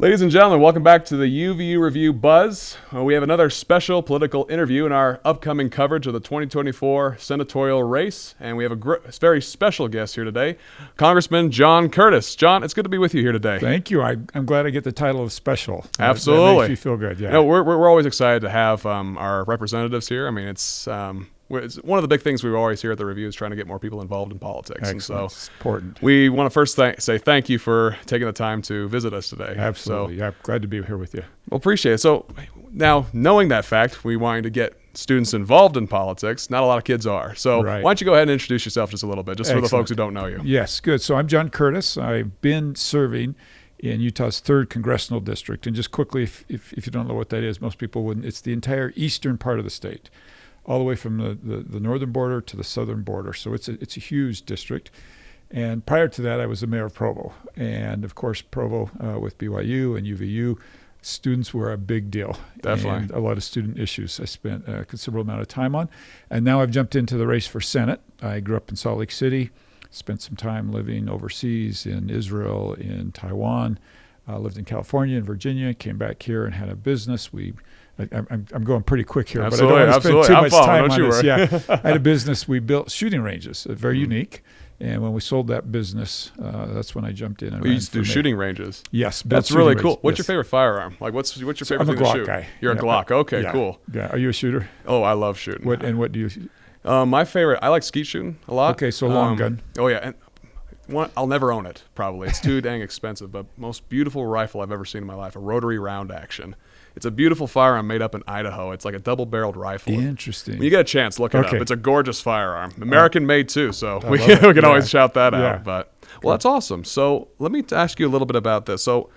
Ladies and gentlemen, welcome back to the UVU Review Buzz. We have another special political interview in our upcoming coverage of the 2024 senatorial race, and we have a very special guest here today, Congressman John Curtis. John, it's good to be with you here today. Thank you. I'm glad I get the title of special. Absolutely. That makes me feel good, yeah. You know, we're always excited to have our representatives here. I mean, it's one of the big things we always hear at the review is trying to get more people involved in politics. Excellent. And so it's important. We want to first say thank you for taking the time to visit us today. Absolutely. Yeah, glad to be here with you. Well, appreciate it. So now, knowing that fact, we wanting to get students involved in politics. Not a lot of kids are. So Why don't you go ahead and introduce yourself just a little bit, just Excellent. for the folks who don't know you. Yes, good. So I'm John Curtis. I've been serving in Utah's 3rd Congressional District. And just quickly, if you don't know what that is, most people wouldn't. It's the entire eastern part of the state, all the way from the northern border to the southern border. So it's a huge district. And prior to that, I was the mayor of Provo. And, of course, Provo with BYU and UVU, students were a big deal. Definitely. And a lot of student issues I spent a considerable amount of time on. And now I've jumped into the race for Senate. I grew up in Salt Lake City, spent some time living overseas in Israel, in Taiwan, lived in California and Virginia, came back here and had a business. I'm going pretty quick here, absolutely, but I don't want to spend too much time on this. Yeah, I had a business. We built shooting ranges, very unique. And when we sold that business, that's when I jumped in. And we used to do shooting ranges. Yes, that's really cool. What's your favorite firearm? Like, what's your favorite thing to shoot? I'm a Glock guy. You're a Glock. Okay, cool. Yeah. Are you a shooter? Oh, I love shooting. What do you? My favorite. I like skeet shooting a lot. Okay, so long gun. Oh yeah, and I'll never own it. Probably it's too dang expensive. But most beautiful rifle I've ever seen in my life, a rotary round action. It's a beautiful firearm made up in Idaho. It's like a double-barreled rifle. Interesting. When you get a chance, look it up. It's a gorgeous firearm. American-made, too, so we can always shout that out. But well, that's awesome. So let me ask you a little bit about this. So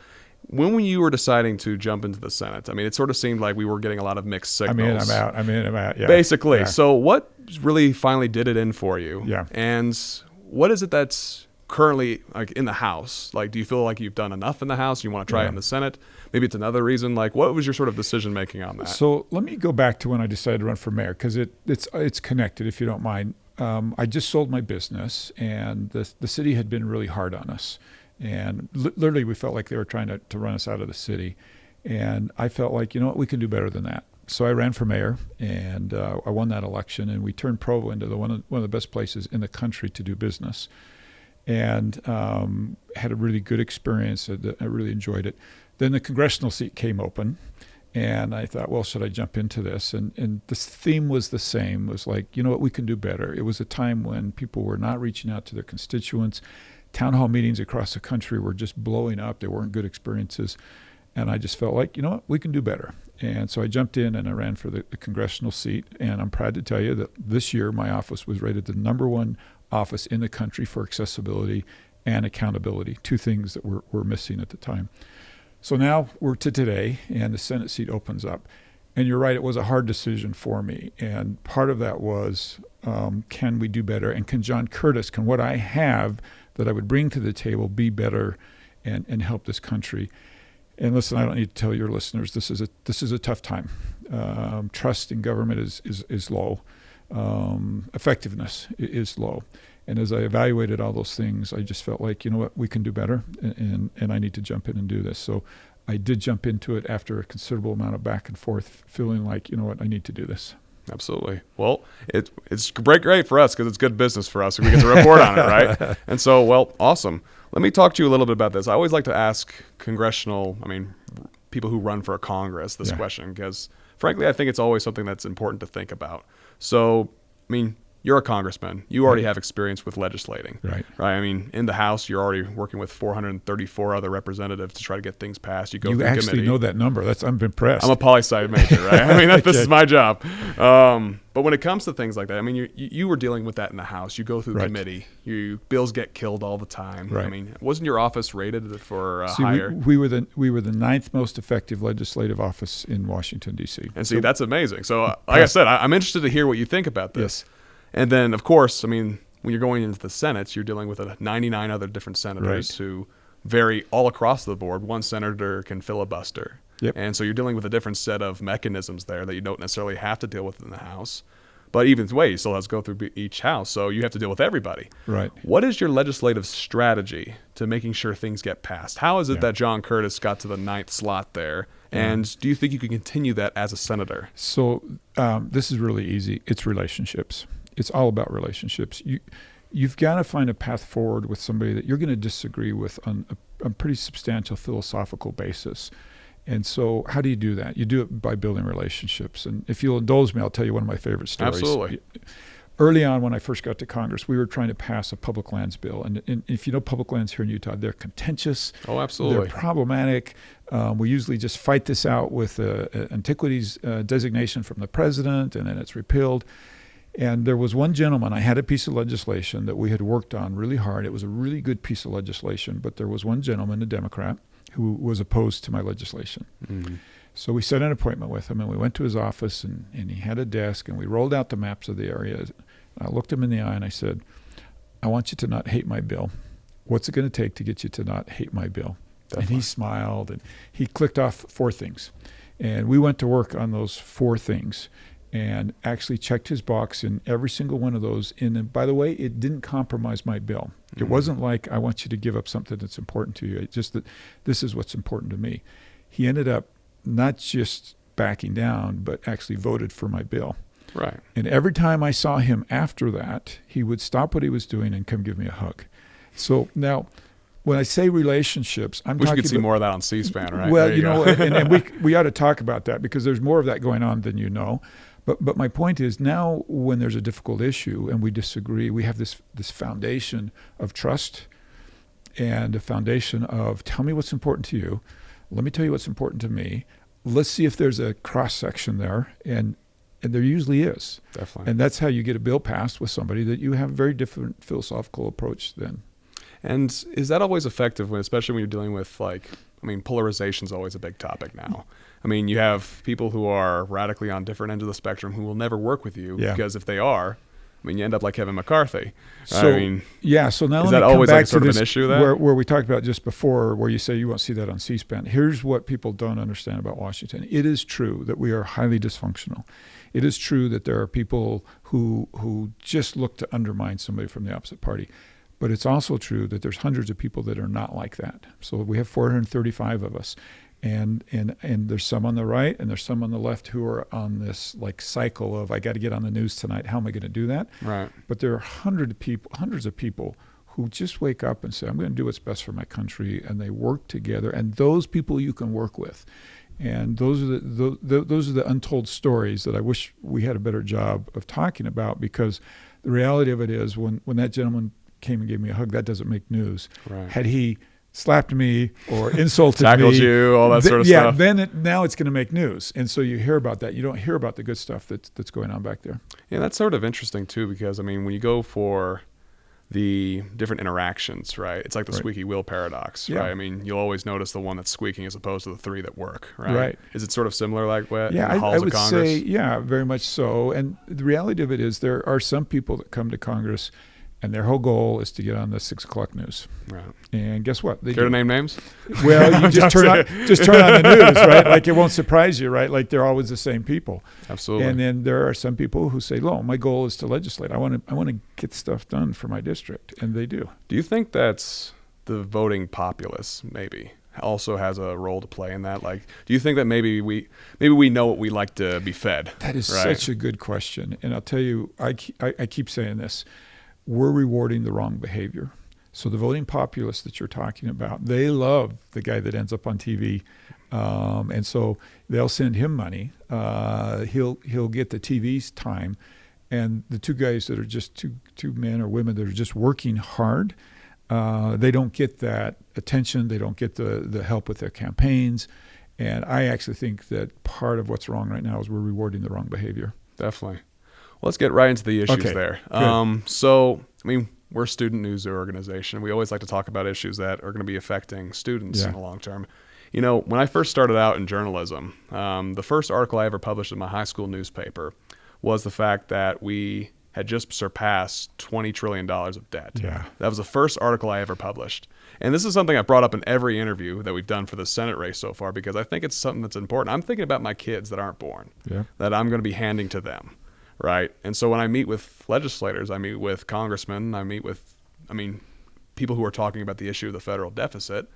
when you were deciding to jump into the Senate, I mean, it sort of seemed like we were getting a lot of mixed signals. I'm out. Yeah. Basically. Yeah. So what really finally did it in for you? Yeah. And what is it that's currently like in the House? Like, do you feel like you've done enough in the House? You want to try it in the Senate? Maybe it's another reason. Like, what was your sort of decision making on that? So let me go back to when I decided to run for mayor, because it's connected, if you don't mind. I just sold my business, and the city had been really hard on us, and literally we felt like they were trying to run us out of the city, and I felt like, you know what, we can do better than that. So I ran for mayor, and I won that election, and we turned Provo into one of the best places in the country to do business, and had a really good experience. I really enjoyed it. Then the congressional seat came open, and I thought, well, should I jump into this? And the theme was the same. It was like, you know what, we can do better. It was a time when people were not reaching out to their constituents. Town hall meetings across the country were just blowing up. They weren't good experiences. And I just felt like, you know what, we can do better. And so I jumped in and I ran for the congressional seat. And I'm proud to tell you that this year my office was rated the #1 office in the country for accessibility and accountability, 2 things that were missing at the time. So now we're to today, and the Senate seat opens up. And you're right, it was a hard decision for me. And part of that was, can we do better? And can John Curtis, can what I have that I would bring to the table be better and help this country? And listen, I don't need to tell your listeners, this is a tough time. Trust in government is low. Effectiveness is low. And as I evaluated all those things, I just felt like, you know what, we can do better, and I need to jump in and do this. So I did jump into it after a considerable amount of back and forth, feeling like, you know what, I need to do this. Absolutely. Well, it's great for us because it's good business for us. We get to report on it, right? And so, well, awesome. Let me talk to you a little bit about this. I always like to ask people who run for a Congress this question because, frankly, I think it's always something that's important to think about. So, I mean, you're a congressman. You already have experience with legislating. Right. I mean, in the House, you're already working with 434 other representatives to try to get things passed. You go through committee. You actually know that number. I'm impressed. I'm a poli-sci major, right? I mean, this is my job. But when it comes to things like that, I mean, you were dealing with that in the House. You go through committee. Bills get killed all the time. Right. I mean, wasn't your office rated for See, higher? We were the 9th most effective legislative office in Washington, D.C. And see, that's amazing. So, like I said, I'm interested to hear what you think about this. Yes. And then, of course, I mean, when you're going into the Senate, you're dealing with 99 other different senators who vary all across the board. One senator can filibuster. Yep. And so you're dealing with a different set of mechanisms there that you don't necessarily have to deal with in the House. But even way, he still has to go through each house, so you have to deal with everybody. Right. What is your legislative strategy to making sure things get passed? How is it that John Curtis got to the 9th slot there? And do you think you can continue that as a senator? So this is really easy. It's relationships. It's all about relationships. You've got to find a path forward with somebody that you're going to disagree with on a pretty substantial philosophical basis. And so how do you do that? You do it by building relationships. And if you'll indulge me, I'll tell you one of my favorite stories. Absolutely. Early on, when I first got to Congress, we were trying to pass a public lands bill. And if you know public lands here in Utah, they're contentious. Oh, absolutely. They're problematic. We usually just fight this out with antiquities designation from the president, and then it's repealed. And there was one gentleman, I had a piece of legislation that we had worked on really hard. It was a really good piece of legislation, but there was one gentleman, a Democrat, who was opposed to my legislation. Mm-hmm. So we set an appointment with him, and we went to his office, and he had a desk, and we rolled out the maps of the area. I looked him in the eye, and I said, I want you to not hate my bill. What's it going to take to get you to not hate my bill? Definitely. And he smiled, and he clicked off 4 things. And we went to work on those 4 things and actually checked his box in every single one of those. And by the way, it didn't compromise my bill. Mm-hmm. It wasn't like, I want you to give up something that's important to you. It's just that this is what's important to me. He ended up not just backing down, but actually voted for my bill. Right. And every time I saw him after that, he would stop what he was doing and come give me a hug. So now, when I say relationships, I'm talking about... We could see more of that on C-SPAN, right? Well, you know, and we ought to talk about that because there's more of that going on than you know. But my point is now when there's a difficult issue and we disagree, we have this foundation of trust and a foundation of tell me what's important to you. Let me tell you what's important to me. Let's see if there's a cross-section there. And there usually is. Definitely. And that's how you get a bill passed with somebody that you have a very different philosophical approach than. And is that always effective especially when you're dealing with polarization is always a big topic now. I mean, you have people who are radically on different ends of the spectrum who will never work with you because if they are, you end up like Kevin McCarthy. So now is that always like sort of an issue there? Where we talked about just before, where you say you won't see that on C-SPAN. Here's what people don't understand about Washington. It is true that we are highly dysfunctional. It is true that there are people who just look to undermine somebody from the opposite party. But it's also true that there's hundreds of people that are not like that. So we have 435 of us. And there's some on the right and there's some on the left who are on this like cycle of I got to get on the news tonight. How am I going to do that? Right. But there are hundreds of people who just wake up and say, I'm going to do what's best for my country, and they work together. And those people you can work with. And those are the untold stories that I wish we had a better job of talking about, because the reality of it is when that gentleman came and gave me a hug, that doesn't make news. Right. Had he slapped me or insulted tackled me, you, all that sort of stuff. Yeah, then now it's going to make news. And so you hear about that. You don't hear about the good stuff that's going on back there. Yeah, that's sort of interesting too, because when you go for the different interactions, right? It's like the squeaky wheel paradox, right? You'll always notice the one that's squeaking as opposed to the 3 that work, right? Right. Is it sort of similar like that in the I halls would of Congress? say, yeah, very much so. And the reality of it is there are some people that come to Congress and their whole goal is to get on the 6 o'clock news. Right. And guess what? Care to name names? Well, you just turn on the news, right? Like it won't surprise you, right? Like they're always the same people. Absolutely. And then there are some people who say, "No, my goal is to legislate. I want to get stuff done for my district," and they do. Do you think that's the voting populace maybe also has a role to play in that? Like, do you think that maybe we know what we like to be fed? That is such a good question, and I'll tell you, I keep saying this. We're rewarding the wrong behavior. So the voting populace that you're talking about, they love the guy that ends up on TV. And so they'll send him money. He'll get the TV's time. And the 2 guys that are just two men or women that are just working hard, they don't get that attention. They don't get the help with their campaigns. And I actually think that part of what's wrong right now is we're rewarding the wrong behavior. Definitely. Well, let's get right into the issues there. So, we're a student news organization. We always like to talk about issues that are going to be affecting students in the long term. When I first started out in journalism, the first article I ever published in my high school newspaper was the fact that we had just surpassed $20 trillion of debt. Yeah. That was the first article I ever published. And this is something I brought up in every interview that we've done for the Senate race so far, because I think it's something that's important. I'm thinking about my kids that aren't born, that I'm going to be handing to them. right? And so when I meet with legislators, I meet with congressmen, I meet with, people who are talking about the issue of the federal deficit.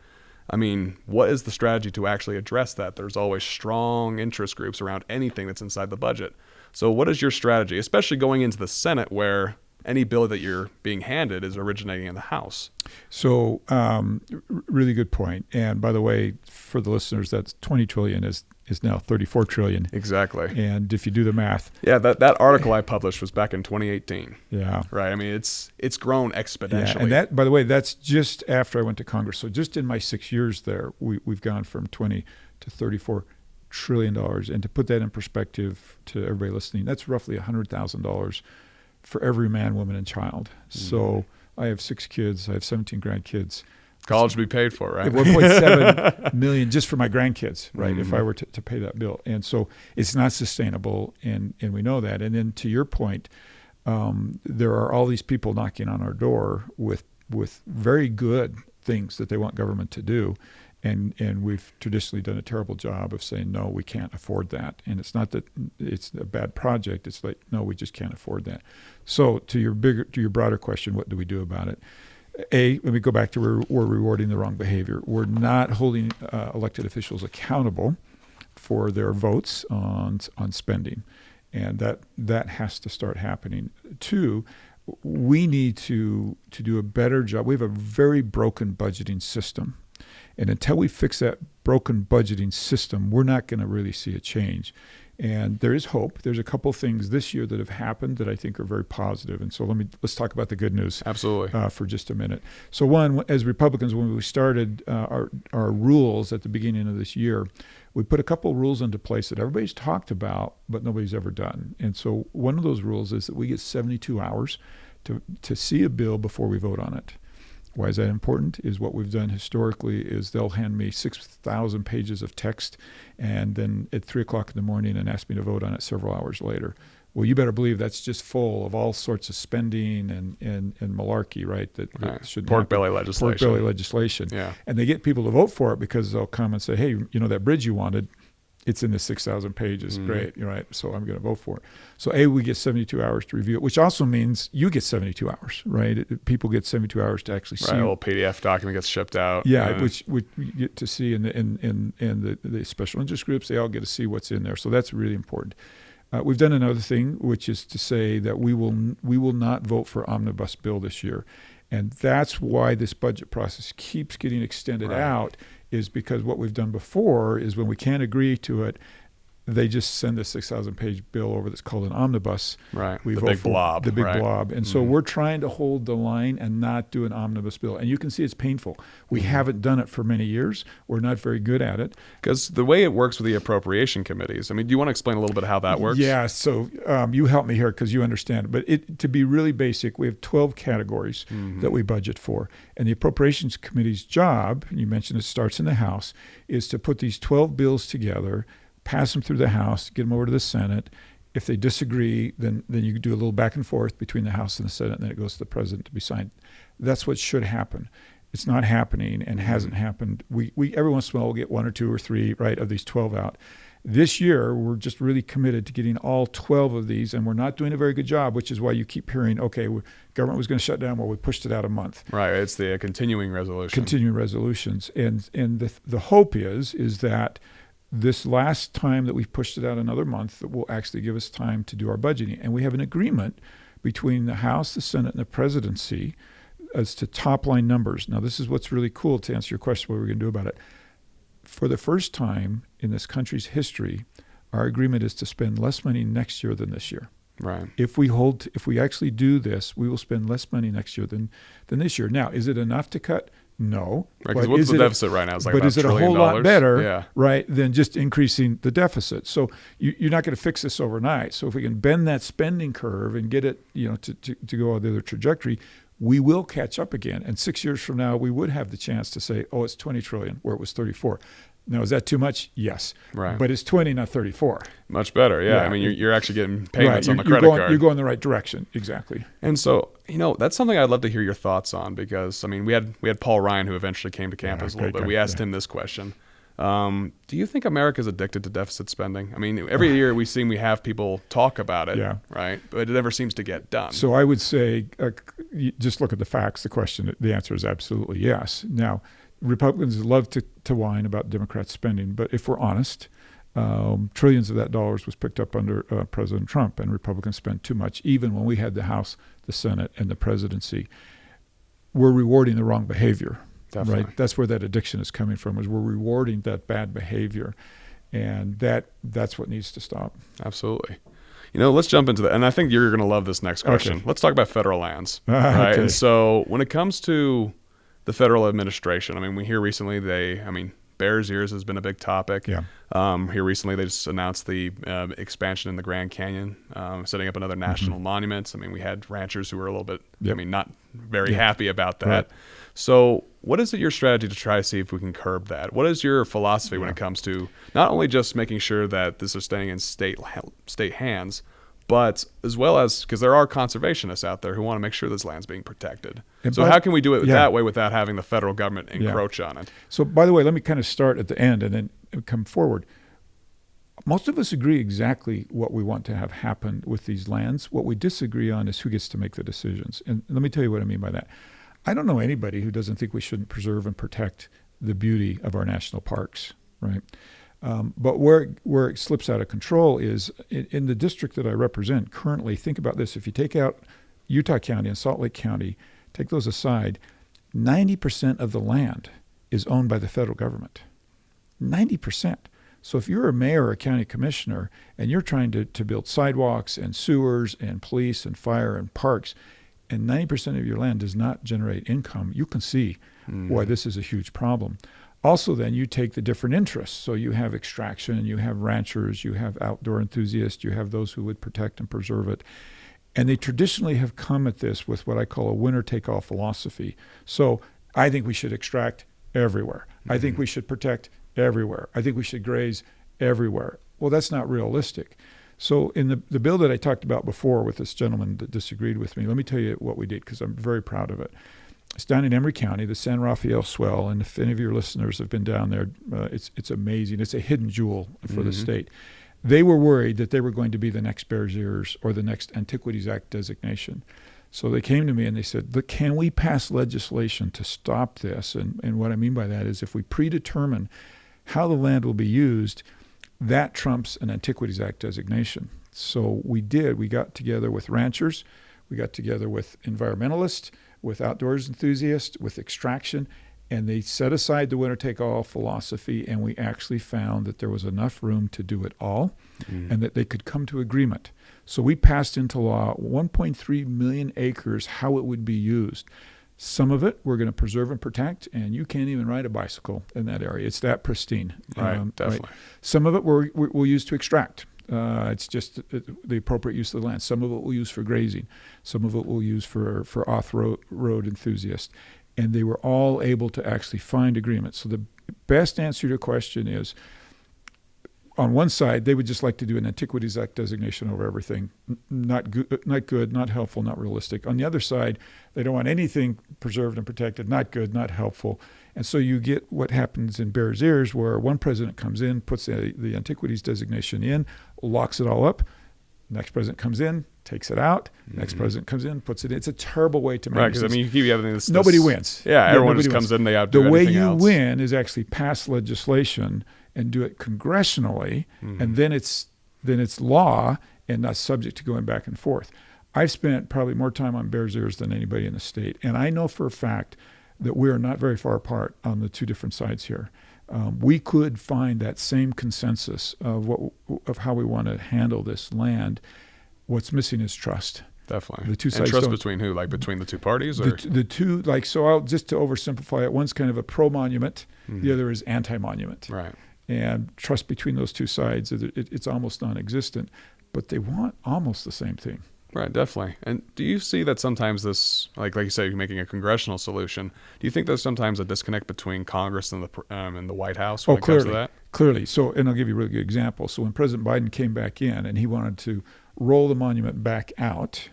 What is the strategy to actually address that? There's always strong interest groups around anything that's inside the budget. So what is your strategy, especially going into the Senate where any bill that you're being handed is originating in the House? So really good point. And by the way, for the listeners, that's 20 trillion is now 34 trillion. Exactly. And if you do the math. Yeah, that article I published was back in 2018. Yeah. Right. it's grown exponentially. Yeah, and that, by the way, that's just after I went to Congress. So just in my 6 years there, we've gone from 20 to 34 trillion dollars. And to put that in perspective to everybody listening, that's roughly $100,000 for every man, woman, and child. So I have 6 kids. I have 17 grandkids. College to be paid for, right? 1.7 million just for my grandkids, right? If I were to pay that bill. And so it's not sustainable, and we know that. And then to your point, there are all these people knocking on our door with very good things that they want government to do. And we've traditionally done a terrible job of saying, no, we can't afford that. And it's not that it's a bad project. It's like, no, we just can't afford that. So to your broader question, what do we do about it? Let me go back to we're rewarding the wrong behavior. We're not holding elected officials accountable for their votes on spending. And that has to start happening. 2, we need to do a better job. We have a very broken budgeting system. And until we fix that broken budgeting system, we're not going to really see a change. And there is hope. There's a couple things this year that have happened that I think are very positive. And so let's talk about the good news. Absolutely. For just a minute. So one, as Republicans, when we started our rules at the beginning of this year, we put a couple rules into place that everybody's talked about, but nobody's ever done. And so one of those rules is that we get 72 hours to see a bill before we vote on it. Why is that important? Is what we've done historically is they'll hand me 6,000 pages of text and then at 3 o'clock in the morning and ask me to vote on it several hours later. Well, you better believe that's just full of all sorts of spending and malarkey, right? That should Pork belly legislation. Pork belly legislation. Yeah. And they get people to vote for it because they'll come and say, hey, that bridge you wanted, it's in the 6,000 pages. Great, right? So I'm going to vote for it. So we get 72 hours to review it, which also means you get 72 hours, right? People get 72 hours to actually see. Right, a little PDF document gets shipped out. Yeah, which you get to see, and the special interest groups, they all get to see what's in there. So that's really important. We've done another thing, which is to say that we will not vote for omnibus bill this year, and that's why this budget process keeps getting extended out. Is because what we've done before is when we can't agree to it, they just send a 6,000-page bill over that's called an omnibus. Right, the big blob. The big blob. And so we're trying to hold the line and not do an omnibus bill. And you can see it's painful. We haven't done it for many years. We're not very good at it. Because the way it works with the appropriation committees, do you want to explain a little bit how that works? Yeah, so you help me here because you understand it. But to be really basic, we have 12 categories that we budget for. And the appropriations committee's job, you mentioned it starts in the House, is to put these 12 bills together, pass them through the House, get them over to the Senate. If they disagree, then you do a little back and forth between the House and the Senate, and then it goes to the president to be signed. That's what should happen. It's not happening and hasn't happened. We every once in a while we'll get 1 or 2 or 3 of these 12 out. This year, we're just really committed to getting all 12 of these, and we're not doing a very good job, which is why you keep hearing, okay, government was going to shut down, well, we pushed it out a month. Right, it's the continuing resolution. Continuing resolutions. And the hope is that this last time that we've pushed it out another month, that will actually give us time to do our budgeting. And we have an agreement between the House, the Senate, and the presidency as to top-line numbers. Now, this is what's really cool to answer your question, what we're going to do about it. For the first time in this country's history, our agreement is to spend less money next year than this year. Right. If we actually do this, we will spend less money next year than this year. Now, is it enough to cut? No. Right, because what's the deficit right now? It's like but about is it a whole lot better, right, than just increasing the deficit? So you're not going to fix this overnight. So if we can bend that spending curve and get it, to go on the other trajectory, we will catch up again. And 6 years from now, we would have the chance to say, oh, it's 20 trillion, where it was 34. Now, is that too much? Yes. Right. But it's 20, not 34. Much better, yeah. You're actually getting payments on the credit card. You're going the right direction, exactly. And so, that's something I'd love to hear your thoughts on because, we had Paul Ryan who eventually came to campus a little bit. We asked him this question. Do you think America's addicted to deficit spending? I mean, every year we have people talk about it, right? But it never seems to get done. So I would say, you just look at the facts. The answer is absolutely yes. Now, Republicans love to whine about Democrats spending, but if we're honest, trillions of that dollars was picked up under President Trump, and Republicans spent too much, even when we had the House, the Senate, and the presidency. We're rewarding the wrong behavior. Definitely. Right? That's where that addiction is coming from, is we're rewarding that bad behavior. And that's what needs to stop. Absolutely. Let's jump into that. And I think you're going to love this next question. Okay. Let's talk about federal lands. Right? Okay. And so when it comes to the federal administration, I mean, we hear recently Bears Ears has been a big topic. Yeah. Here recently, they just announced the expansion in the Grand Canyon, setting up another national monument. I mean, we had ranchers who were a little bit, not very happy about that. Right. So what is your strategy to try to see if we can curb that? What is your philosophy when it comes to not only just making sure that this is staying in state hands, but as well as, because there are conservationists out there who want to make sure this land's being protected. So how can we do it that way without having the federal government encroach on it? So by the way, let me kind of start at the end and then come forward. Most of us agree exactly what we want to have happen with these lands. What we disagree on is who gets to make the decisions. And let me tell you what I mean by that. I don't know anybody who doesn't think we shouldn't preserve and protect the beauty of our national parks, right? But where it slips out of control is in the district that I represent currently. Think about this. If you take out Utah County and Salt Lake County, take those aside, 90% of the land is owned by the federal government. 90%. So if you're a mayor or a county commissioner and you're trying to build sidewalks and sewers and police and fire and parks, and 90% of your land does not generate income, you can see why this is a huge problem. Also, then you take the different interests. So you have extraction, you have ranchers, you have outdoor enthusiasts, you have those who would protect and preserve it. And they traditionally have come at this with what I call a winner-take-all philosophy. So I think we should extract everywhere. I think we should protect everywhere. I think we should graze everywhere. Well, that's not realistic. So in the bill that I talked about before with this gentleman that disagreed with me, let me tell you what we did, because I'm very proud of it. It's down in Emory County, the San Rafael Swell, and if any of your listeners have been down there, it's amazing. It's a hidden jewel for the state. They were worried that they were going to be the next Bears Ears or the next Antiquities Act designation. So they came to me and they said, look, can we pass legislation to stop this? And what I mean by that is if we predetermine how the land will be used, that trumps an Antiquities Act designation. So we did. We got together with ranchers. We got together with environmentalists, with outdoors enthusiasts, with extraction, and they set aside the winner-take-all philosophy, and we actually found that there was enough room to do it all and that they could come to agreement. So we passed into law 1.3 million acres, how it would be used. Some of it we're going to preserve and protect, and you can't even ride a bicycle in that area. It's that pristine. Right, definitely. Right. Some of it we'll use to extract. It's just the appropriate use of the land. Some of it we'll use for grazing. Some of it we'll use for off-road enthusiasts. And they were all able to actually find agreement. So the best answer to your question is, on one side, they would just like to do an Antiquities Act designation over everything. Not good, not helpful, not realistic. On the other side, they don't want anything preserved and protected. Not good, not helpful. And so you get what happens in Bears Ears, where one president comes in, puts the Antiquities designation in, locks it all up. Next president comes in, takes it out. Next president comes in, puts it in. It's a terrible way to manage. Right, because you keep having this. Nobody wins. Yeah, everyone just comes in, they outdo everything else. The way you else. win is actually pass legislation and do it congressionally, and then it's law and not subject to going back and forth. I've spent probably more time on Bears Ears than anybody in the state, and I know for a fact that we are not very far apart on the two different sides here. We could find that same consensus of how we want to handle this land. What's missing is trust. Definitely. The two sides. And trust between who? Like between the two parties? Or? The two, like, so I'll just to oversimplify it, one's kind of a pro-monument, the other is anti-monument. Right. And trust between those two sides, it's almost non-existent, but they want almost the same thing. Right, definitely. And do you see that sometimes this, like you said, you're making a congressional solution, do you think there's sometimes a disconnect between Congress and the White House when it comes to that? Clearly. So, and I'll give you a really good example. So when President Biden came back in and he wanted to roll the monument back out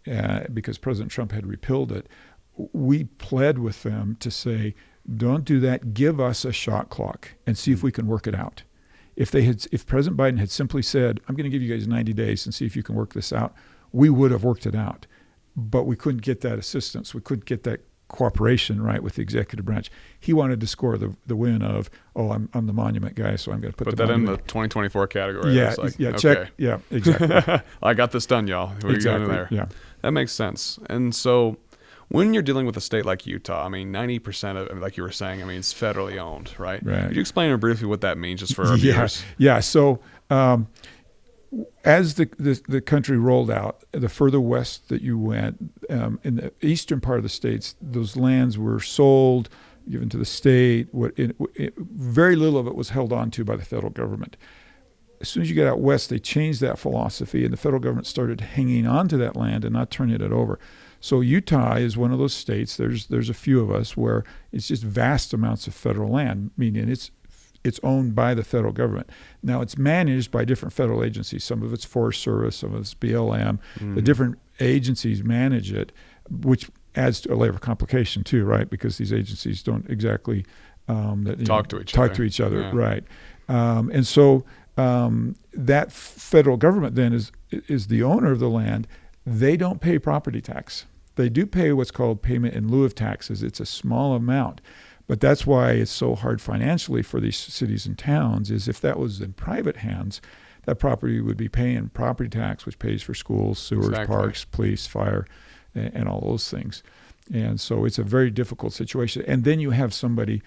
because President Trump had repealed it, we pled with them to say, Don't do that. Give us a shot clock and see if we can work it out. If President Biden had simply said, I'm going to give you guys 90 days and see if you can work this out, we would have worked it out. But we couldn't get that assistance. We couldn't get that cooperation, right, with the executive branch. He wanted to score the win of, I'm the monument guy, so I'm going to put that in the 2024 category. Yeah, check. Okay. Yeah, exactly. I got this done, y'all. What exactly. Are you doing there? Yeah. That makes sense. And so when you're dealing with a state like Utah, 90% of it, like you were saying, it's federally owned, right? Right. Could you explain briefly what that means just for our viewers? Yeah. So as the country rolled out, the further west that you went, in the eastern part of the states, those lands were sold, given to the state. Very little of it was held on to by the federal government. As soon as you get out west, they changed that philosophy, and the federal government started hanging on to that land and not turning it over. So Utah is one of those states, there's a few of us, where it's just vast amounts of federal land, meaning it's owned by the federal government. Now, it's managed by different federal agencies. Some of it's Forest Service, some of it's BLM. Mm-hmm. The different agencies manage it, which adds to a layer of complication too, right? Because these agencies don't exactly talk to each other. Yeah. Right? And so that federal government then is the owner of the land. They don't pay property tax. They do pay what's called payment in lieu of taxes. It's a small amount. But that's why it's so hard financially for these cities and towns, is if that was in private hands, that property would be paying property tax, which pays for schools, sewers, exactly. parks, police, fire, and all those things. And so it's a very difficult situation. And then you have somebody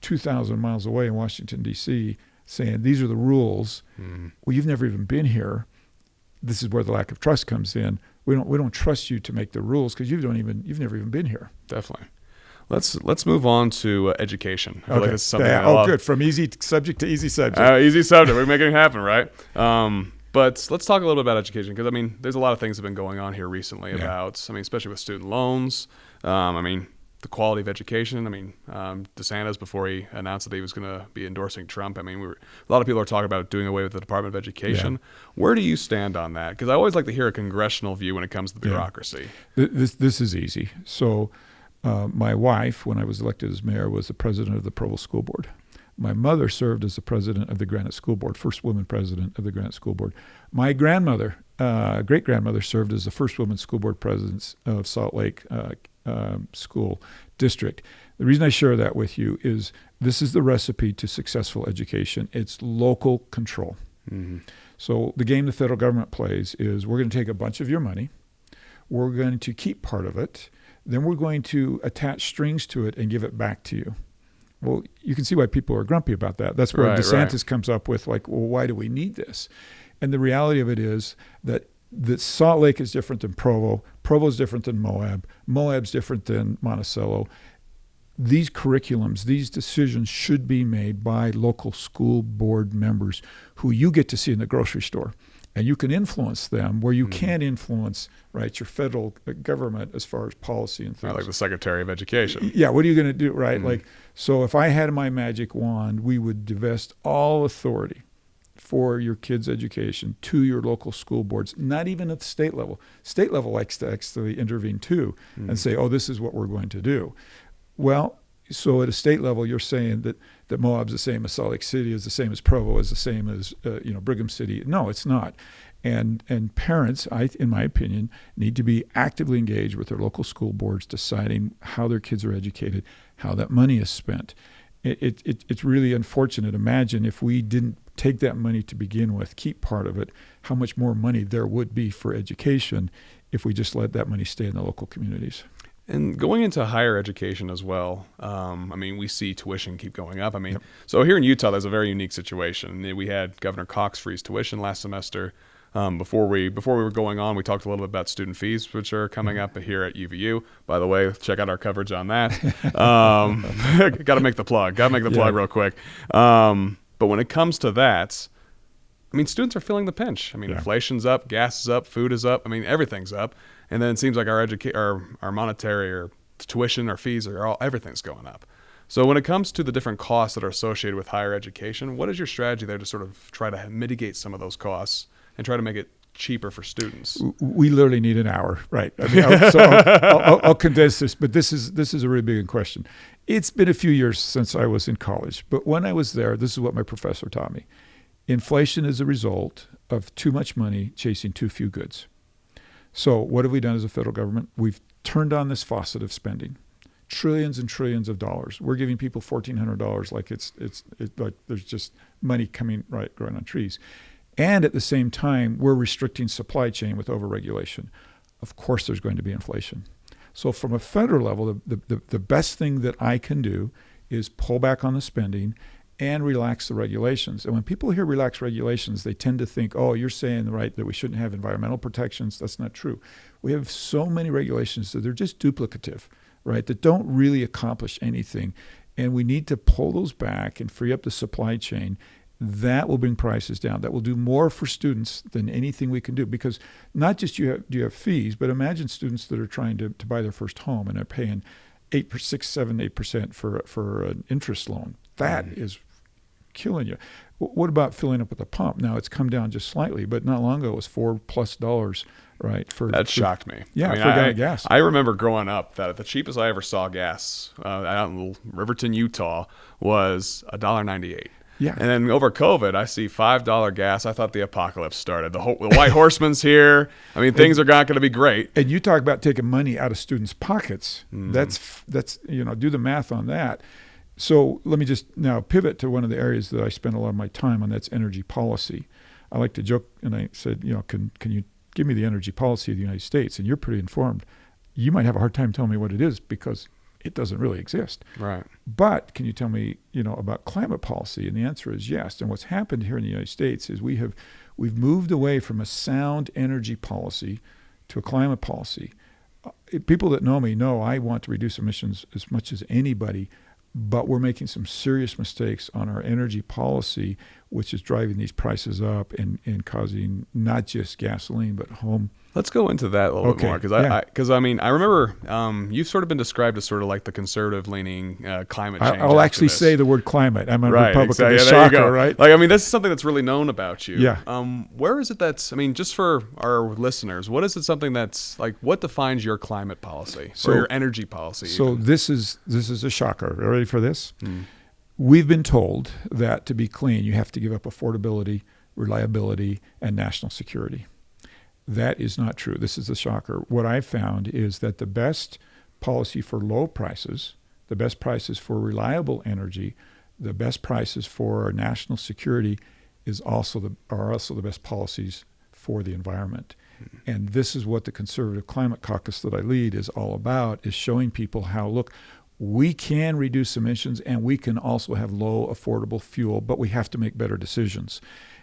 2,000 miles away in Washington, D.C. saying, these are the rules. Well, you've never even been here. This is where the lack of trust comes in. We don't trust you to make the rules because you've never even been here. Definitely. Let's move on to education. I feel okay. like this is something good. From easy subject to easy subject. Easy subject. We're making it happen, right? But let's talk a little bit about education because there's a lot of things that have been going on here recently about, especially with student loans. The quality of education. DeSantis, before he announced that he was going to be endorsing Trump, a lot of people are talking about doing away with the Department of Education. Yeah. Where do you stand on that? Because I always like to hear a congressional view when it comes to the bureaucracy. This is easy. So my wife, when I was elected as mayor, was the president of the Provo School Board. My mother served as the president of the Granite School Board, first woman president of the Granite School Board. My grandmother, great-grandmother, served as the first woman school board president of Salt Lake School District. The reason I share that with you is this is the recipe to successful education. It's local control. Mm-hmm. So the game the federal government plays is we're going to take a bunch of your money, we're going to keep part of it, then we're going to attach strings to it and give it back to you. Well, you can see why people are grumpy about that. That's where DeSantis comes up with why do we need this? And the reality of it is that Salt Lake is different than Provo. Provo is different than Moab. Moab's different than Monticello. These curriculums, these decisions should be made by local school board members who you get to see in the grocery store. And you can influence them where you can't influence, your federal government as far as policy and things. Like the Secretary of Education. Yeah, what are you going to do, right? So if I had my magic wand, we would divest all authority for your kids' education to your local school boards, not even at the state level. State level likes to actually intervene too and say, this is what we're going to do. Well, so at a state level, you're saying that Moab's the same as Salt Lake City, is the same as Provo, is the same as Brigham City. No, it's not. And parents, in my opinion, need to be actively engaged with their local school boards, deciding how their kids are educated, how that money is spent. It's really unfortunate. Imagine if we didn't take that money to begin with, keep part of it, how much more money there would be for education if we just let that money stay in the local communities. And going into higher education as well, we see tuition keep going up. So here in Utah, there's a very unique situation. We had Governor Cox freeze tuition last semester. Before we were going on, we talked a little bit about student fees, which are coming up here at UVU. By the way, check out our coverage on that. Got to make the plug. Real quick. But when it comes to that, students are feeling the pinch. Inflation's up, gas is up, food is up. Everything's up. And then it seems like our monetary or tuition or fees everything's going up. So when it comes to the different costs that are associated with higher education, what is your strategy there to sort of try to mitigate some of those costs and try to make it cheaper for students? We literally need an hour, right? I mean, I'll condense this, but this is a really big question. It's been a few years since I was in college, but when I was there, this is what my professor taught me. Inflation is a result of too much money chasing too few goods. So what have we done as a federal government? We've turned on this faucet of spending. Trillions and trillions of dollars. We're giving people $1,400 like it's like there's just money coming growing on trees. And at the same time, we're restricting supply chain with overregulation. Of course, there's going to be inflation. So from a federal level, the best thing that I can do is pull back on the spending and relax the regulations. And when people hear relax regulations, they tend to think, oh, you're saying, right, that we shouldn't have environmental protections. That's not true. We have so many regulations that they're just duplicative, right, that don't really accomplish anything. And we need to pull those back and free up the supply chain. That will bring prices down. That will do more for students than anything we can do. Because not just do you have fees, but imagine students that are trying to buy their first home and they're paying 8% for an interest loan. That is killing you. What about filling up with a pump? Now it's come down just slightly, but not long ago it was $4+, right? That shocked me. Yeah, I mean, for a gallon of gas. I remember growing up that the cheapest I ever saw gas out in Riverton, Utah, was $1.98. Yeah. And then over COVID, I see $5 gas. I thought the apocalypse started. The White Horseman's here. I mean, things are not going to be great. And you talk about taking money out of students' pockets. That's do the math on that. So let me just now pivot to one of the areas that I spend a lot of my time on. That's energy policy. I like to joke, and I said, can you give me the energy policy of the United States? And you're pretty informed. You might have a hard time telling me what it is because it doesn't really exist. Right. But can you tell me, about climate policy? And the answer is yes. And what's happened here in the United States is we've moved away from a sound energy policy to a climate policy. People that know me know I want to reduce emissions as much as anybody, but we're making some serious mistakes on our energy policy, which is driving these prices up and causing not just gasoline, but home. Let's go into that a little bit more because I remember you've sort of been described as sort of like the conservative-leaning climate change. I'll actually activist. say the word climate. I'm a Republican. Exactly. Yeah, shocker, right? Like, I mean, this is something that's really known about you. Yeah. Where is it just for our listeners, what is it something that's like, what defines your climate policy or your energy policy? So this is a shocker. Are you ready for this? We've been told that to be clean, you have to give up affordability, reliability, and national security. That is not true. This is a shocker. What I've found is that the best policy for low prices, the best prices for reliable energy, the best prices for national security are also the best policies for the environment. And this is what the Conservative Climate Caucus that I lead is all about, is showing people how, look, we can reduce emissions and we can also have low affordable fuel, but we have to make better decisions.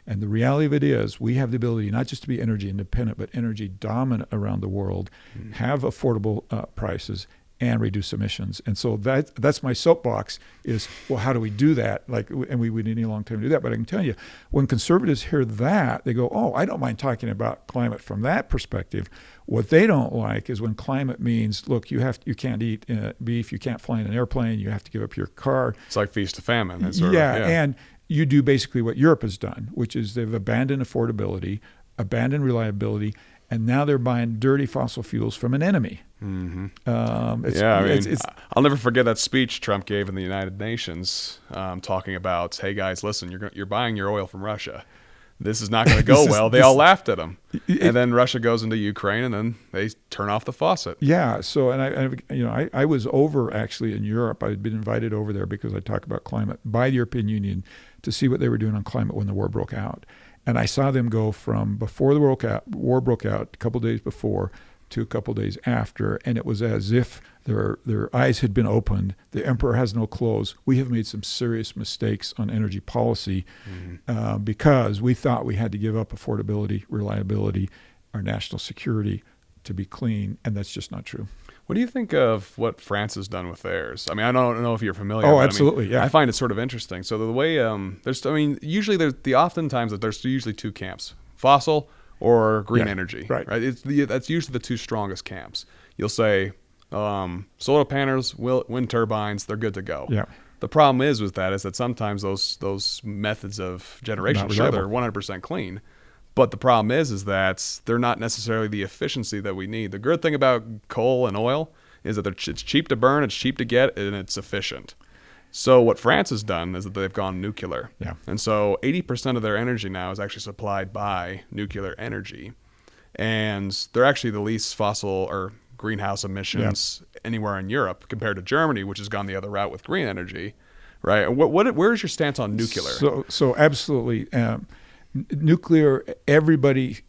And the reality of it is we have the ability not just to be energy independent, but energy dominant around the world, have affordable prices, and reduce emissions. And so that's my soapbox is, well, how do we do that? And we need a long time to do that. But I can tell you, when conservatives hear that, they go, oh, I don't mind talking about climate from that perspective. What they don't like is when climate means, look, you can't eat beef, you can't fly in an airplane, you have to give up your car. It's like feast to famine. And you do basically what Europe has done, which is they've abandoned affordability, abandoned reliability, and now they're buying dirty fossil fuels from an enemy. I'll never forget that speech Trump gave in the United Nations, talking about, hey guys, listen, you're buying your oil from Russia. This is not going to go well. They all laughed at him, and then Russia goes into Ukraine, and then they turn off the faucet. Yeah. So, and I was over actually in Europe. I had been invited over there because I talk about climate by the European Union to see what they were doing on climate when the war broke out. And I saw them go from before the war broke out, a couple days before, to a couple days after, and it was as if their eyes had been opened. The emperor has no clothes. We have made some serious mistakes on energy policy because we thought we had to give up affordability, reliability, our national security to be clean, and that's just not true. What do you think of what France has done with theirs? I mean, I don't know if you're familiar. Oh, absolutely, yeah. I find it sort of interesting. So the way usually oftentimes there's usually two camps: fossil or green energy. Right. That's usually the two strongest camps. You'll say solar panels, wind turbines, they're good to go. Yeah. The problem is that sometimes those methods of generation, sure, they're 100% clean, But the problem is that they're not necessarily the efficiency that we need. The good thing about coal and oil is that it's cheap to burn, it's cheap to get, and it's efficient. So what France has done is that they've gone nuclear. Yeah. And so 80% of their energy now is actually supplied by nuclear energy. And they're actually the least fossil or greenhouse emissions anywhere in Europe compared to Germany, which has gone the other route with green energy, right? And where is your stance on nuclear? So absolutely. Nuclear, everybody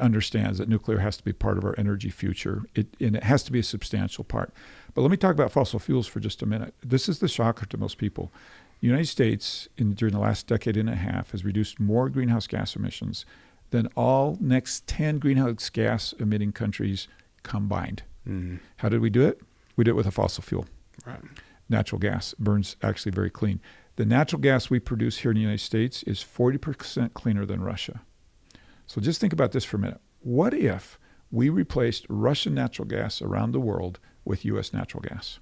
understands that nuclear has to be part of our energy future, and it has to be a substantial part. But let me talk about fossil fuels for just a minute. This is the shocker to most people. The United States, during the last decade and a half, has reduced more greenhouse gas emissions than all next 10 greenhouse gas emitting countries combined. Mm-hmm. How did we do it? We did it with a fossil fuel. Right. Natural gas burns actually very clean. The natural gas we produce here in the United States is 40% cleaner than Russia. So just think about this for a minute. What if we replaced Russian natural gas around the world with U.S. natural gas?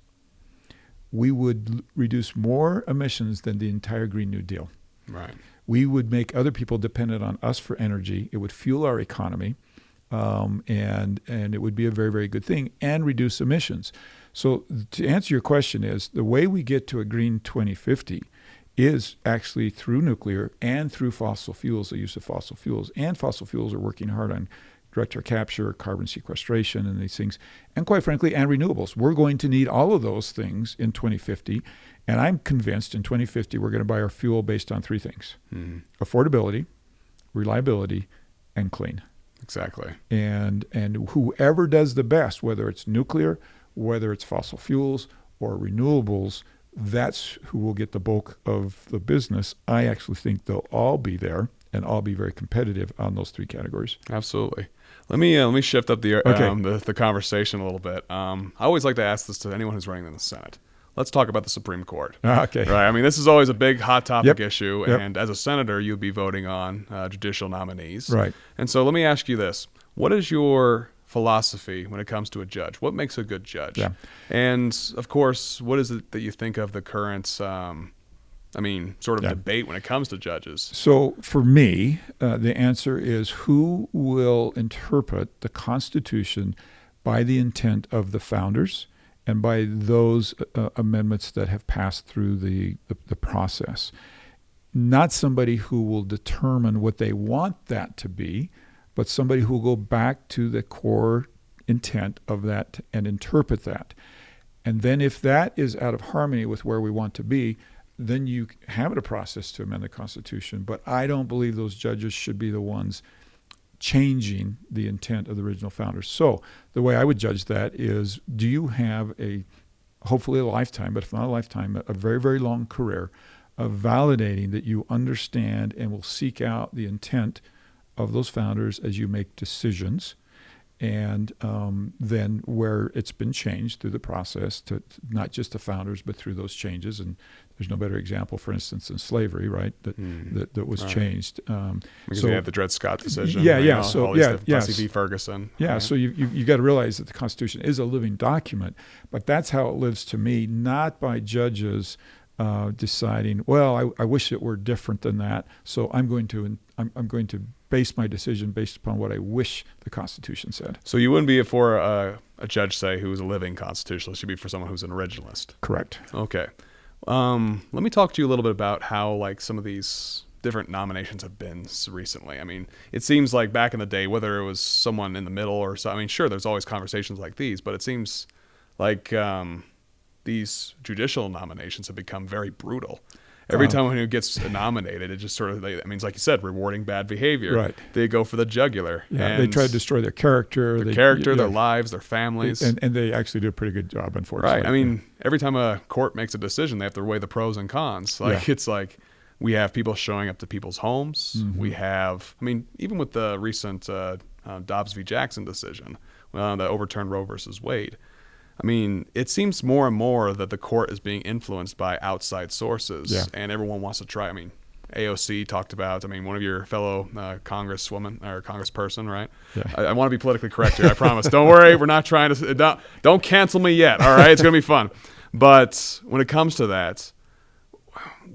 We would reduce more emissions than the entire Green New Deal. Right. We would make other people dependent on us for energy. It would fuel our economy, and it would be a very, very good thing, and reduce emissions. So to answer your question is, the way we get to a green 2050 is actually through nuclear and through fossil fuels, the use of fossil fuels. And fossil fuels are working hard on direct air capture, carbon sequestration, and these things. And quite frankly, and renewables. We're going to need all of those things in 2050. And I'm convinced in 2050 we're going to buy our fuel based on three things. Mm-hmm. Affordability, reliability, and clean. Exactly. And whoever does the best, whether it's nuclear, whether it's fossil fuels or renewables, that's who will get the bulk of the business. I actually think they'll all be there and all be very competitive on those three categories. Absolutely. Let me shift up the conversation a little bit. I always like to ask this to anyone who's running in the Senate. Let's talk about the Supreme Court. Okay. Right. I mean, this is always a big hot topic issue, and as a senator, you'll be voting on judicial nominees. Right. And so let me ask you this: what is your philosophy when it comes to a judge? What makes a good judge? Yeah. And of course, what is it that you think of the current, debate when it comes to judges? So for me, the answer is who will interpret the Constitution by the intent of the founders and by those amendments that have passed through the process. Not somebody who will determine what they want that to be, but somebody who will go back to the core intent of that and interpret that. And then if that is out of harmony with where we want to be, then you have a process to amend the Constitution. But I don't believe those judges should be the ones changing the intent of the original founders. So the way I would judge that is, do you have hopefully a lifetime, but if not a lifetime, a very, very long career of validating that you understand and will seek out the intent of those founders as you make decisions, and then where it's been changed through the process to not just the founders, but through those changes. And there's no better example, for instance, than slavery, right? That was changed. Because you have the Dred Scott decision. Plessy v. Ferguson. Yeah. Right? So you got to realize that the Constitution is a living document, but that's how it lives to me, not by judges deciding, well, I wish it were different than that, so I'm going to base my decision based upon what I wish the Constitution said. So you wouldn't be for a judge, say, who is a living constitutionalist. You'd be for someone who's an originalist. Correct. Okay. Let me talk to you a little bit about how some of these different nominations have been recently. I mean, it seems like back in the day, whether it was someone in the middle or so, I mean, sure, there's always conversations like these, but it seems like these judicial nominations have become very brutal. Every time one who gets nominated, it just sort of, like you said, rewarding bad behavior. Right. They go for the jugular. Yeah, and they try to destroy their character. Their lives, their families. And they actually do a pretty good job, unfortunately. Right. I mean, every time a court makes a decision, they have to weigh the pros and cons. It's like we have people showing up to people's homes. Mm-hmm. We have, even with the recent Dobbs v. Jackson decision, that overturned Roe versus Wade, it seems more and more that the court is being influenced by outside sources, and everyone wants to try. AOC talked about, one of your fellow congresswoman or congressperson, right? Yeah. I want to be politically correct here, I promise. Don't worry, we're not trying to, don't cancel me yet, all right? It's going to be fun. But when it comes to that,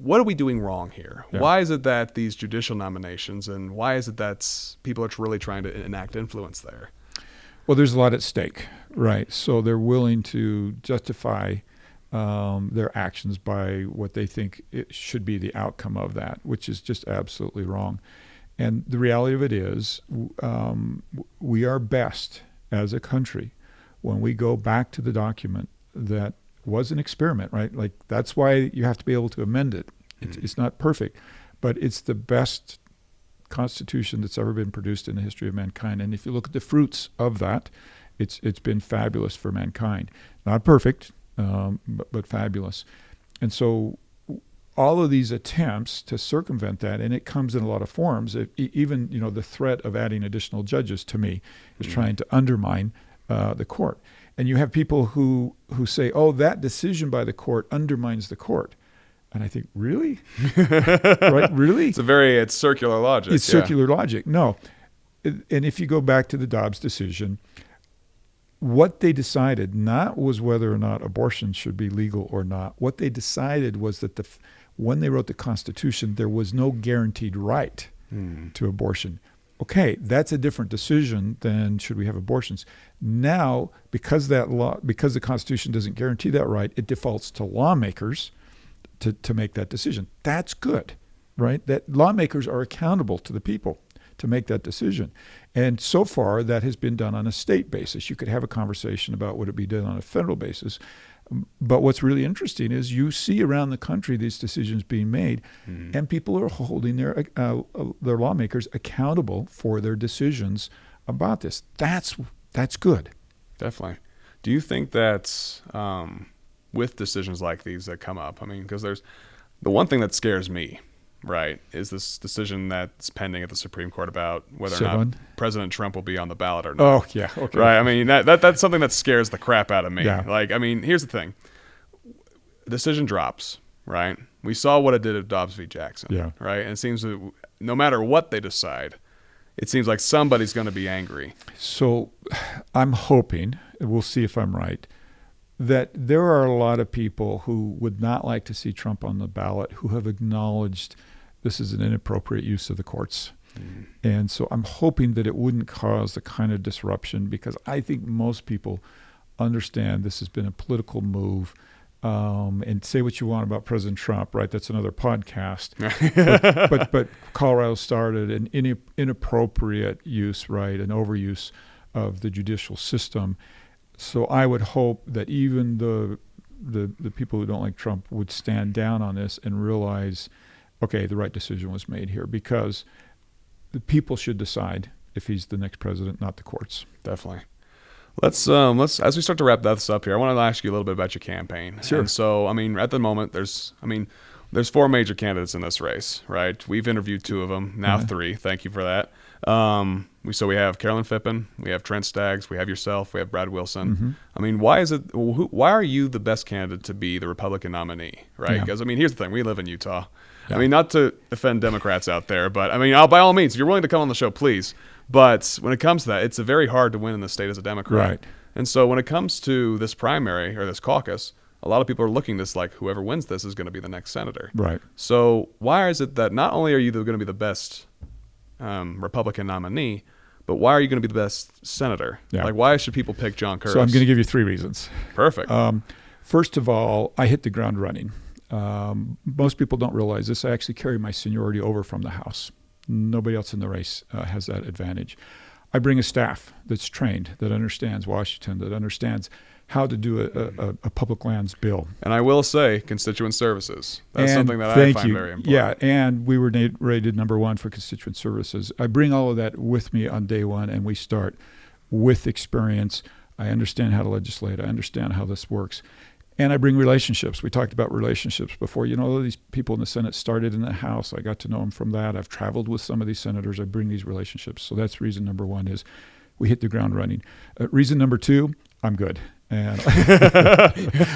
what are we doing wrong here? Yeah. Why is it that these judicial nominations, and why is it that people are really trying to enact influence there? Well, there's a lot at stake, right? So they're willing to justify their actions by what they think it should be the outcome of that, which is just absolutely wrong. And the reality of it is, we are best as a country when we go back to the document that was an experiment, right? Like, that's why you have to be able to amend it. It's not perfect, but it's the best Constitution that's ever been produced in the history of mankind. And if you look at the fruits of that, it's been fabulous for mankind. Not perfect, but fabulous. And so all of these attempts to circumvent that, and it comes in a lot of forms. Even the threat of adding additional judges, to me, is trying to undermine the court. And you have people who say, "Oh, that decision by the court undermines the court." And I think, really? Right? Really? It's circular logic. It's circular logic. No. And if you go back to the Dobbs decision, what they decided not was whether or not abortion should be legal or not. What they decided was that when they wrote the Constitution, there was no guaranteed right to abortion. Okay, that's a different decision than should we have abortions. Now, because the Constitution doesn't guarantee that right, it defaults to lawmakers to make that decision. That's good, right? That lawmakers are accountable to the people to make that decision. And so far, that has been done on a state basis. You could have a conversation about would it be done on a federal basis. But what's really interesting is you see around the country these decisions being made, and people are holding their lawmakers accountable for their decisions about this. That's good. Definitely. Do you think that with decisions like these that come up, I mean, because there's the one thing that scares me, right, is this decision that's pending at the Supreme Court about whether or not President Trump will be on the ballot or not. Oh, yeah. Okay. Right. I mean, that's something that scares the crap out of me. Yeah. Like, I mean, here's the thing. Decision drops, right? We saw what it did at Dobbs v. Jackson. Yeah. Right. And it seems that no matter what they decide, it seems like somebody's going to be angry. So I'm hoping, we'll see if I'm right, that there are a lot of people who would not like to see Trump on the ballot who have acknowledged this is an inappropriate use of the courts. And so I'm hoping that it wouldn't cause the kind of disruption, because I think most people understand this has been a political move. And say what you want about President Trump, right? That's another podcast. but Colorado started an inappropriate use, right? An overuse of the judicial system. So I would hope that even the people who don't like Trump would stand down on this and realize, okay, the right decision was made here, because the people should decide if he's the next president, not the courts. Definitely. Let's as we start to wrap this up here, I want to ask you a little bit about your campaign. Sure. And so, I mean, at the moment, there's 4 major candidates in this race, right? We've interviewed 2 of them, now 3. Thank you for that. We have Carolyn Phippen, we have Trent Staggs, we have yourself, we have Brad Wilson. I mean, why are you the best candidate to be the Republican nominee, right? Because, I mean, here's the thing. We live in Utah. Yeah. I mean, not to offend Democrats out there, but, I mean, by all means, if you're willing to come on the show, please. But when it comes to that, it's very hard to win in the state as a Democrat. Right. And so when it comes to this primary or this caucus, a lot of people are looking at this like whoever wins this is going to be the next senator. Right. So why is it that not only are you going to be the best Republican nominee, but why are you going to be the best senator? Yeah. Like, why should people pick John Curtis? So I'm going to give you 3 reasons. Perfect. First of all, I hit the ground running. Most people don't realize this. I actually carry my seniority over from the House. Nobody else in the race has that advantage. I bring a staff that's trained, that understands Washington, that understands how to do a public lands bill. And I will say constituent services. That's something that I find very important. Yeah, and we were rated number 1 for constituent services. I bring all of that with me on day 1, and we start with experience. I understand how to legislate. I understand how this works. And I bring relationships. We talked about relationships before. You know, these people in the Senate started in the House. I got to know them from that. I've traveled with some of these senators. I bring these relationships. So that's reason number 1 is we hit the ground running. Reason number 2, I'm good. And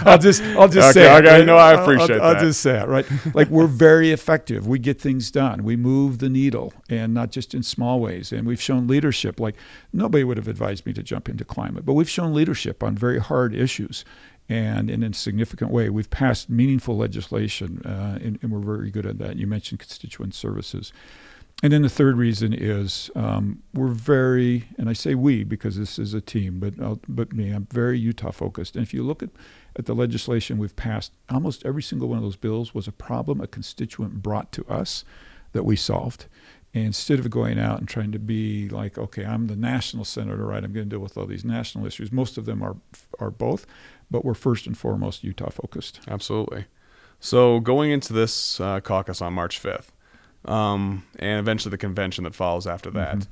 I'll just say it. Okay, no, I appreciate that. I'll just say it, right? Like, we're very effective. We get things done. We move the needle, and not just in small ways. And we've shown leadership. Like, nobody would have advised me to jump into climate, but we've shown leadership on very hard issues. and in a significant way. We've passed meaningful legislation, and we're very good at that. You mentioned constituent services. And then the third reason is we're very, and I say we because this is a team, but me, I'm very Utah focused. And if you look at the legislation we've passed, almost every single one of those bills was a problem a constituent brought to us that we solved. And instead of going out and trying to be like, okay, I'm the national senator, right? I'm going to deal with all these national issues. Most of them are both, but we're first and foremost Utah focused. Absolutely. So going into this caucus on March 5th, and eventually the convention that follows after that.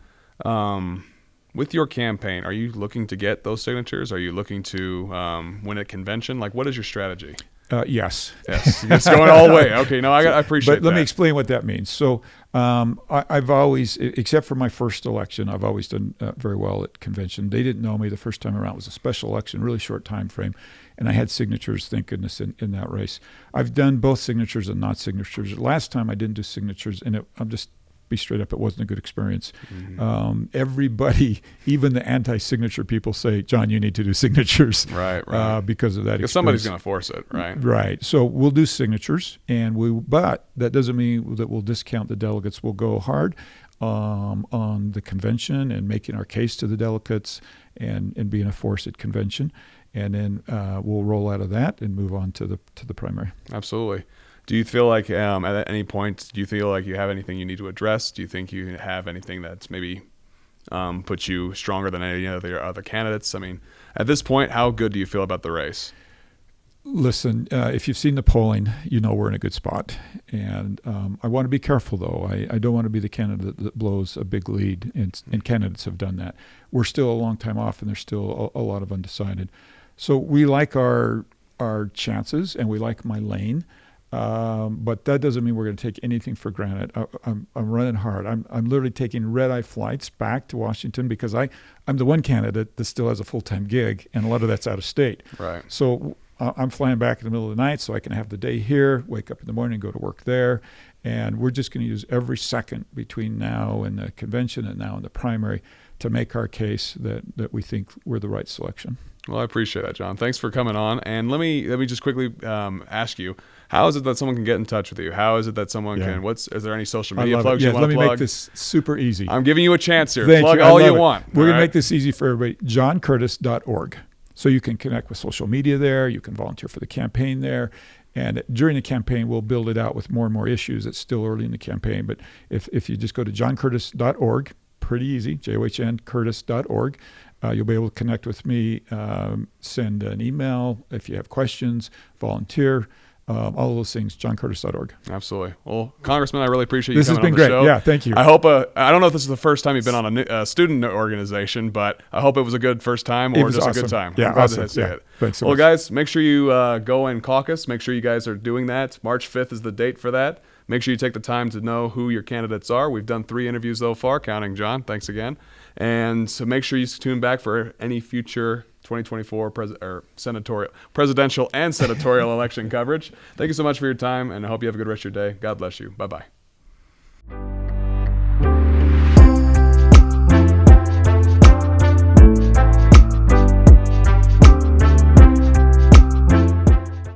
Mm-hmm. With your campaign, are you looking to get those signatures? Are you looking to win at convention? Like, what is your strategy? Yes. It's going all the way. Okay, no, I appreciate that. But let me explain what that means. So I've always, except for my first election, I've always done very well at convention. They didn't know me the first time around. It was a special election, really short time frame. And I had signatures, thank goodness, in that race. I've done both signatures and not signatures. Last time I didn't do signatures, and I'm just be straight up, it wasn't a good experience. Mm-hmm. Everybody, even the anti-signature people say, John, you need to do signatures. Right. Because of that experience. Because somebody's going to force it, right? Right. So we'll do signatures, but that doesn't mean that we'll discount the delegates. We'll go hard on the convention and making our case to the delegates and being a force at convention. And then we'll roll out of that and move on to the primary. Absolutely. Do you feel like at any point, do you feel like you have anything you need to address? Do you think you have anything that's maybe puts you stronger than any of the other candidates? I mean, at this point, how good do you feel about the race? Listen, if you've seen the polling, you know we're in a good spot. And I want to be careful, though. I don't want to be the candidate that blows a big lead, and candidates have done that. We're still a long time off, and there's still a lot of undecided. So we like our chances, and we like my lane. But that doesn't mean we're going to take anything for granted. I'm running hard. I'm literally taking red-eye flights back to Washington because I'm the one candidate that still has a full-time gig, and a lot of that's out of state. Right. So I'm flying back in the middle of the night so I can have the day here, wake up in the morning, go to work there. And we're just going to use every second between now and the convention and now in the primary to make our case that we think we're the right selection. Well, I appreciate that, John. Thanks for coming on. And let me just quickly ask you, how is it that someone can get in touch with you? How is it that someone can? Is there any social media plugs you want to plug? Let me make this super easy. I'm giving you a chance here. Thank plug you. all you want. We're going to make this easy for everybody. JohnCurtis.org. So you can connect with social media there. You can volunteer for the campaign there. And during the campaign, we'll build it out with more and more issues. It's still early in the campaign. But if you just go to johncurtis.org, pretty easy, JOHNCurtis.org. You'll be able to connect with me, send an email if you have questions, volunteer, all of those things, johncurtis.org. Absolutely. Well, Congressman, I really appreciate you coming on the show. This has been great. Show. Yeah, thank you. I hope, I don't know if this is the first time you've been on a student organization, but I hope it was a good first time or just awesome. A good time. Yeah, I'm glad awesome. to see it. Thanks so much. Well, guys, make sure you go and caucus. Make sure you guys are doing that. March 5th is the date for that. Make sure you take the time to know who your candidates are. We've done 3 interviews so far, counting John. Thanks again. And so make sure you tune back for any future 2024 presidential and senatorial election coverage. Thank you so much for your time, and I hope you have a good rest of your day. God bless you. Bye-bye.